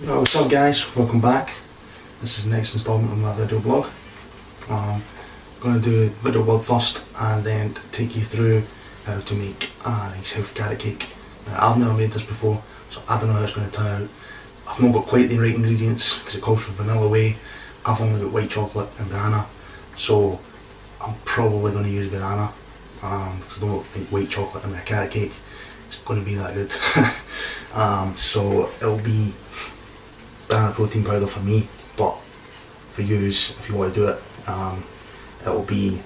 Yo, what's up guys, welcome back. This is the next installment of my video blog. I'm going to do a video blog first and then take you through how to make a nice healthy carrot cake. Now, I've never made this before, so I don't know how it's going to turn out. I've not got quite the right ingredients because it calls for vanilla whey. I've only got white chocolate and banana, so I'm probably going to use banana because I don't think white chocolate in my carrot cake is going to be that good. So it'll be banana protein powder for me, but for yous, if you want to do it, it'll be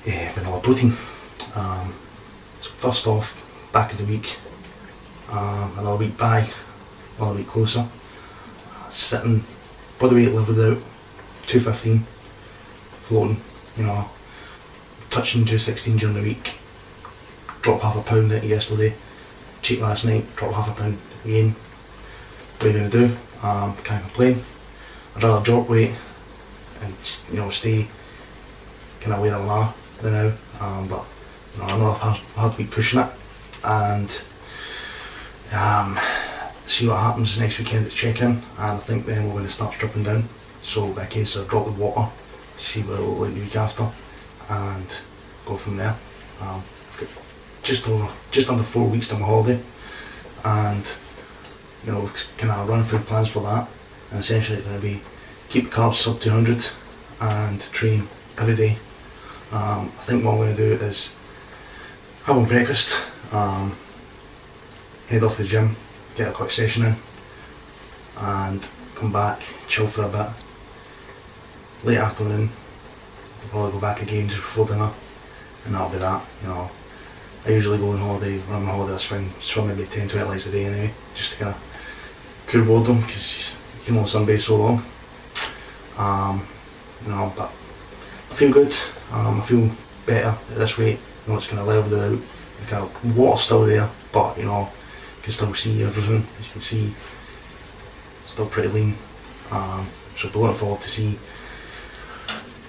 vanilla protein. So first off, back of the week, another week by, another week closer, sitting body weight leveled out, 215, floating, touching 216 during the week, dropped half a pound at yesterday, cheat last night, dropped half a pound again. What are you going to do? Can't complain. I'd rather drop weight and stay kind of where I'm at now, but I know I've had to be pushing it and see what happens next weekend at check-in, and I think then we're going to start stripping down, so by case of drop the water, see what it'll look like the week after and go from there. I've got just under 4 weeks to my holiday, and kind of run through plans for that, and essentially it's going to be keep the carbs sub 200 and train every day. I think what I'm going to do is have a breakfast, head off to the gym, get a quick session in, and come back, chill for a bit. Late afternoon, I'll probably go back again just before dinner, and that'll be that. I usually go on holiday, when I'm on holiday I swim maybe 10-20 litres a day anyway, just to kind of cool boredom, because you can only sunbathe so long. But I feel good, I feel better at this weight. It's kind of leveled out, the kind of water's still there, but you can still see everything, as you can see, still pretty lean. So I'm looking forward to see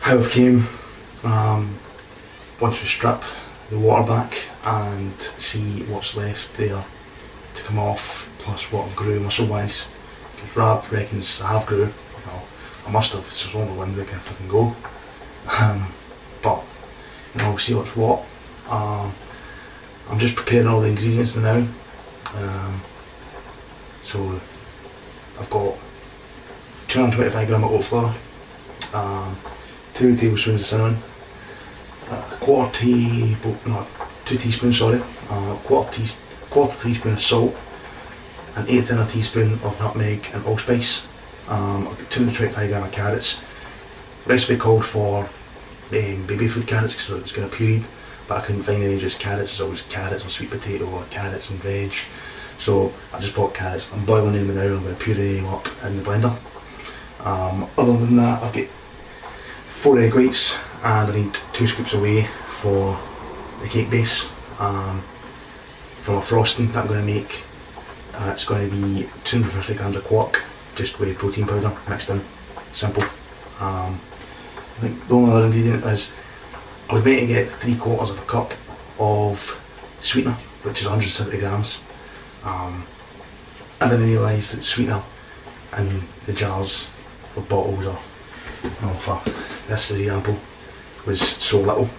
how it came once we strip the water back and see what's left there to come off, plus what I've grew muscle wise, because Rab reckons I have grew. I must have, so it's only one week if I can go. But we'll see what's what. I'm just preparing all the ingredients now. So I've got 225 gram of oat flour, 2 tablespoons of cinnamon, 2 teaspoons, sorry, quarter teaspoon of salt, an 1/8 of a teaspoon of nutmeg and allspice. I've got 225 gram of carrots. Recipe called for baby food carrots because it was kind of pureed, but I couldn't find any just carrots. There's always carrots and sweet potato or carrots and veg, so I just bought carrots. I'm boiling them now, I'm going to puree them up in the blender. Other than that, I've got 4 egg whites and I need 2 scoops of whey for the cake base. For my frosting that I'm going to make, it's going to be 250 grams of quark, just whey protein powder mixed in, simple. I think the only other ingredient is I was meant to get 3/4 of a cup of sweetener, which is 170 grams. I didn't realise that sweetener in the jars or bottles or for this example was so little.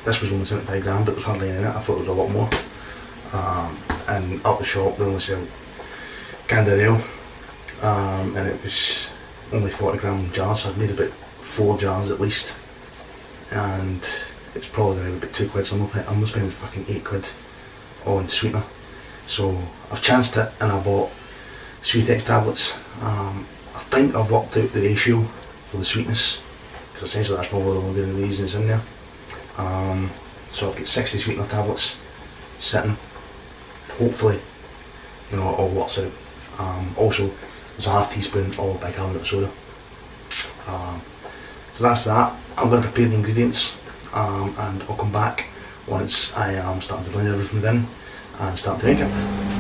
This was only 75 grams, but there was hardly any in it. I thought there was a lot more. And up the shop they only sell candied ale, and it was only 40 gram jars, so I'd need about 4 jars at least, and it's probably going to be about £2, so I'm going to spend fucking £8 on sweetener. So I've chanced it and I bought Sweetex tablets. I think I've worked out the ratio for the sweetness, because essentially that's probably the only good ingredients in there. So I've got 60 sweetener tablets sitting. Hopefully, it all works out. Also, there's a half teaspoon of bicarbonate of soda. So that's that. I'm going to prepare the ingredients, and I'll come back once I am starting to blend everything in and start to make it.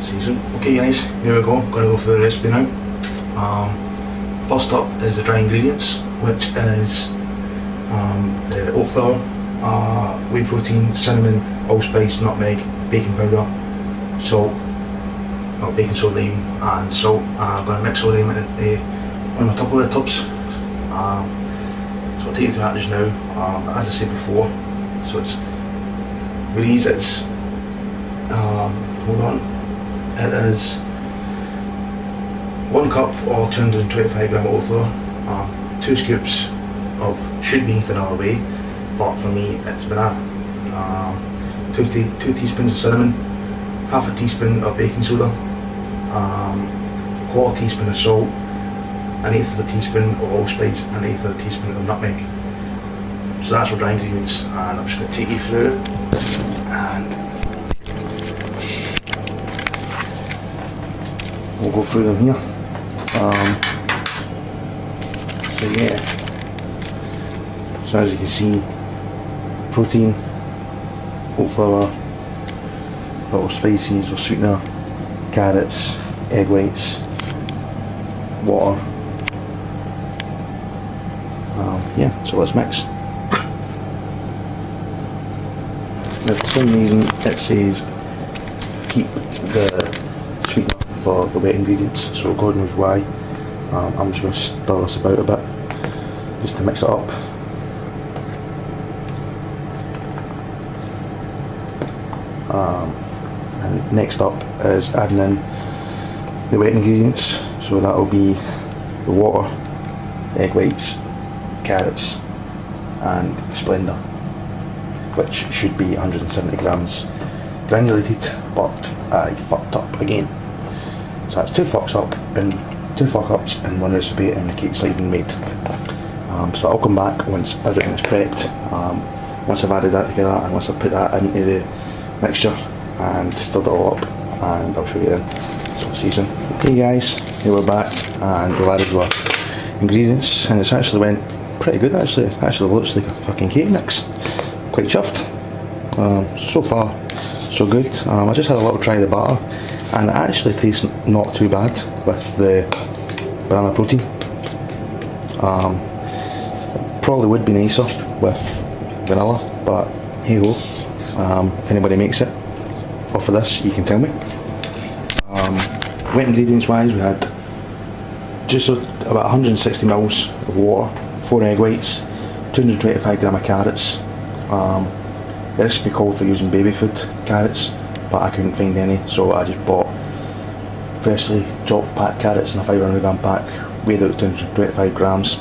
See you soon. Okay guys, here we go. I'm going to go for the recipe now. First up is the dry ingredients, which is the oat flour, whey protein, cinnamon, allspice, nutmeg, baking powder, salt, of baking soda and salt. I'm going to mix all them into one of my Tupperware tubs. So I'll take you to that just now. As I said before, so it's with these, it's hold on, it is 1 cup or 225 gram of oat flour, 2 scoops of should be vanilla whey, but for me it's banana, 2 teaspoons of cinnamon, half a teaspoon of baking soda, quarter teaspoon of salt, an eighth of a teaspoon of allspice, and an eighth of a teaspoon of nutmeg. So that's our dry ingredients, and I'm just going to take you through it. And we'll go through them here. So yeah, so as you can see, protein, oat flour, little spices or sweetener, carrots, egg whites, water. Yeah, so let's mix. Now for some reason it says keep the sweetener for the wet ingredients, so God knows why. I'm just going to stir this about a bit just to mix it up. And next up is adding in the wet ingredients, so that will be the water, egg whites, carrots and Splenda, which should be 170 grams granulated, but I fucked up again. So that's 2 fuck ups in one recipe, and the cake's not even made. So I'll come back once everything is prepped, once I've added that together and once I've put that into the mixture and stirred it all up, and I'll show you then. So see you soon. Okay guys, here we're back and we've added our ingredients, and it's actually went pretty good actually. It actually looks like a fucking cake mix. Quite chuffed. So far so good. I just had a little try of the batter, and it actually tastes not too bad with the banana protein. Probably would be nicer with vanilla, but hey ho. If anybody makes it off of this, you can tell me. Wet ingredients wise, we had just about 160 mils of water, 4 egg whites, 225 gram of carrots. The recipe called for using baby food carrots, but I couldn't find any, so I just bought freshly chopped packed carrots in a 500 gram pack, weighed out 225 grams,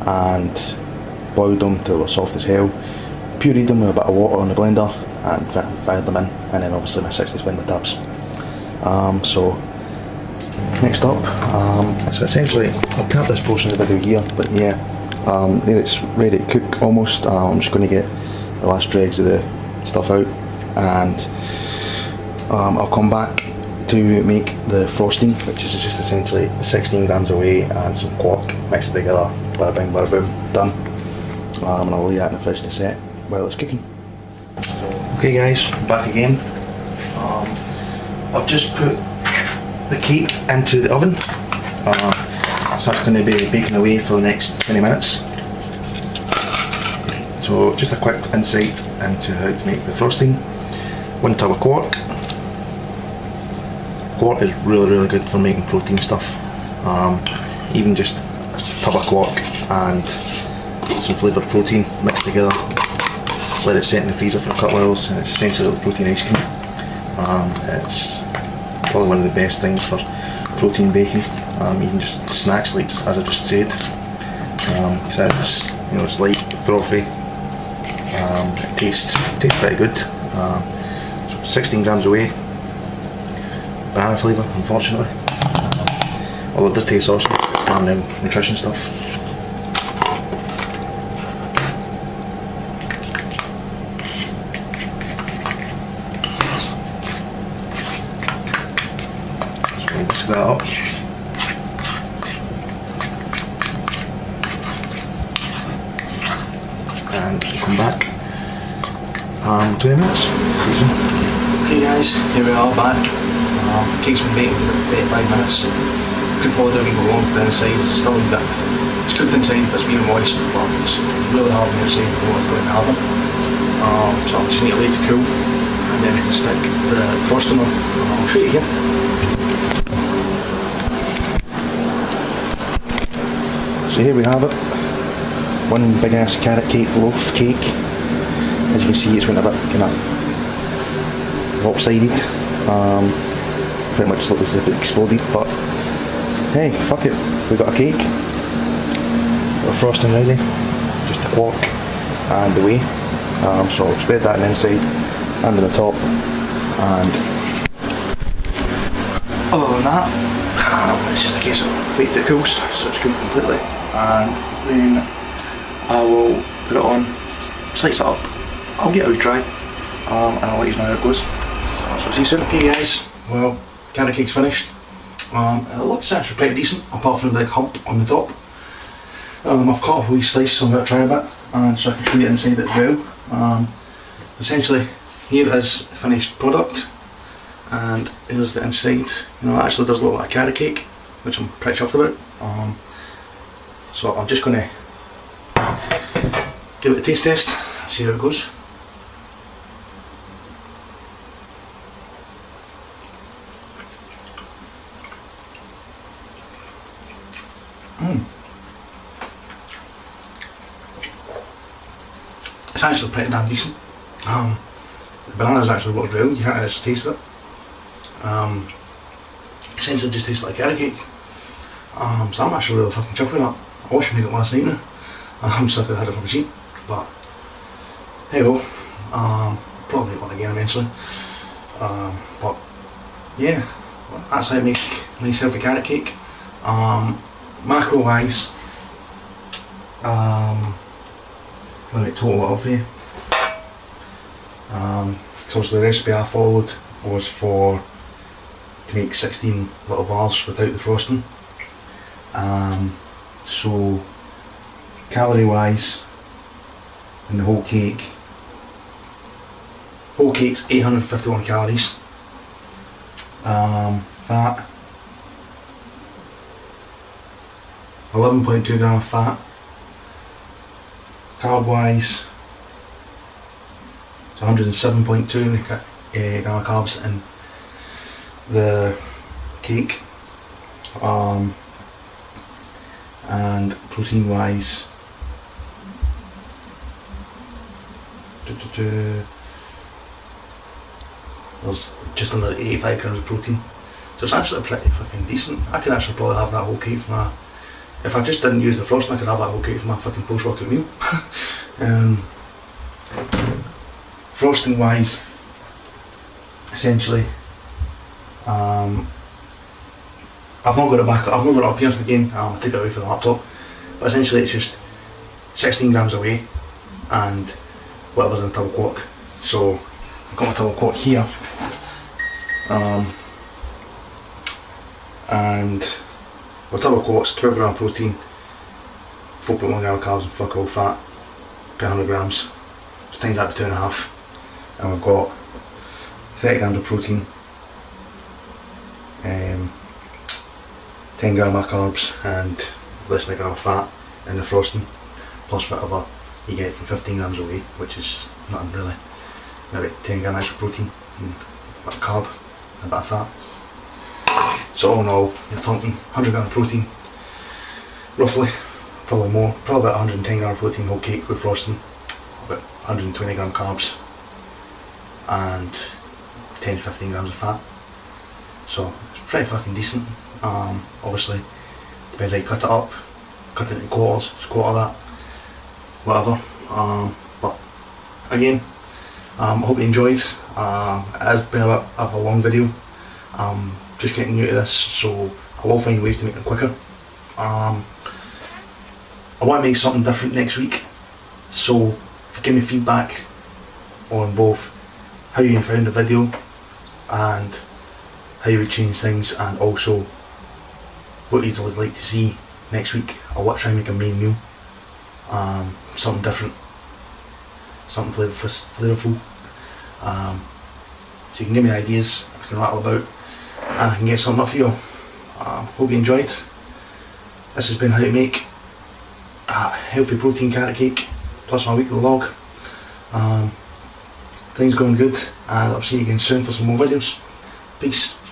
and boiled them till they were soft as hell. Pureed them with a bit of water in the blender and fired them in, and then obviously my 60 Splenda tabs. So next up, so essentially I'll cap this portion of the video here, but yeah, there it's ready to cook almost. I'm just going to get the last dregs of the stuff out, and I'll come back to make the frosting, which is just essentially 16 grams of whey and some quark mixed together. Bada bing, bada boom, done. And I'll leave that in the fridge to set while it's cooking. Okay guys, back again. I've just put the cake into the oven, so that's going to be baking away for the next 20 minutes. So just a quick insight into how to make the frosting. 1 tub of quark. Quark is really good for making protein stuff. Even just a tub of quark and some flavoured protein mixed together. Let it set in the freezer for a couple of hours, and it's essentially like protein ice cream. It's probably one of the best things for protein baking. Even just snacks, like just as I just said. So it's, you know, it's light, frothy. It tastes pretty good. So 16 grams of whey. Banana flavour, unfortunately. Although it does taste awesome. It's on nutrition stuff. So we'll mix that up. And we'll come back 20 minutes. Season. Okay guys, here we are back. Cake's been baking for 35 minutes. Could probably do a wee bit long for the inside. It's still a bit, it's cooked inside, but it's being moist, but it's really hard on the outside. I don't know what's going to happen. So I'm just need to let it cool, and then we can stick the frosting on. I'll show you here. So here we have it, one big ass carrot cake loaf cake. As you can see, it's went a bit kind of lopsided, pretty much looks as if it exploded, but hey, fuck it, we got a cake, got the frosting ready, just a quark and away. So I'll spread that on the inside and on the top, and other than that, it's just a case of wait till it cools, so it's cooled completely, and then I will put it on, slice it up, I'll get it out dry, and I'll let you know how it goes. So see you soon. Okay guys, well, carrot cake's finished. It looks actually pretty decent, apart from the big hump on the top. I've cut off a wee slice, so I'm going to try a bit, and so I can show you inside it as well. Essentially, here is the finished product, and here's the inside. You know, it actually does look like a carrot cake, which I'm pretty chuffed about. So I'm just going to give it a taste test, see how it goes. It's actually pretty damn decent. The banana's actually worked well, you can't actually taste it. Essentially just tastes like carrot cake. So I'm actually really fucking chuffed with that. I wish I made it last night now. So I could have had it for the cheap. But hey ho, probably make one again eventually. But yeah, that's how I make a nice healthy carrot cake. Macro wise, let me total it up for you. So the recipe I followed was to make 16 little bars without the frosting. So calorie wise, in the whole cake's 851 calories. Fat, 11.2 gram of fat. Carb wise, it's 107.2 gram of carbs in the cake. And protein wise, there's just under 85 grams of protein, so it's actually pretty fucking decent. I could actually probably have that whole cake for my, if I just didn't use the frosting, I could have that whole cake for my fucking post-workout meal. Frosting wise, essentially, I've not got it back, I've not got it up here again, I'll take it away from the laptop, but essentially it's just 16 grams away and whatever's in the tub of quark. So I've got my tub of quark here, and my tub of quark's 12 gram protein, 4.1 gram of carbs and fuck all fat per 100 grams, so times that by 2.5, and we've got 30 grams of protein, 10 gram of carbs and less than a gram of fat in the frosting, plus whatever you get from 15 grams away, which is nothing really, maybe 10 gram extra protein and a bit of carb and a bit of fat. So all in all, you're talking 100 gram of protein, roughly, probably more, probably about 110 gram of protein whole cake with frosting, about 120 gram carbs and 10 to 15 grams of fat. So it's pretty fucking decent. Obviously depends how you cut it up, cut it into quarters, it's a quarter of that, whatever. But again, I hope you enjoyed. It has been a bit of a long video. Just getting new to this, so I will find ways to make it quicker. I want to make something different next week, so if you give me feedback on both how you found the video and how you would change things, and also what you'd always like to see next week, I will try and make a main meal, something different, something flavourful. So you can give me ideas, I can rattle about, and I can get something up for you. Hope you enjoyed. This has been how to make a healthy protein carrot cake, plus my weekly vlog. things going good, and I'll see you again soon for some more videos. Peace.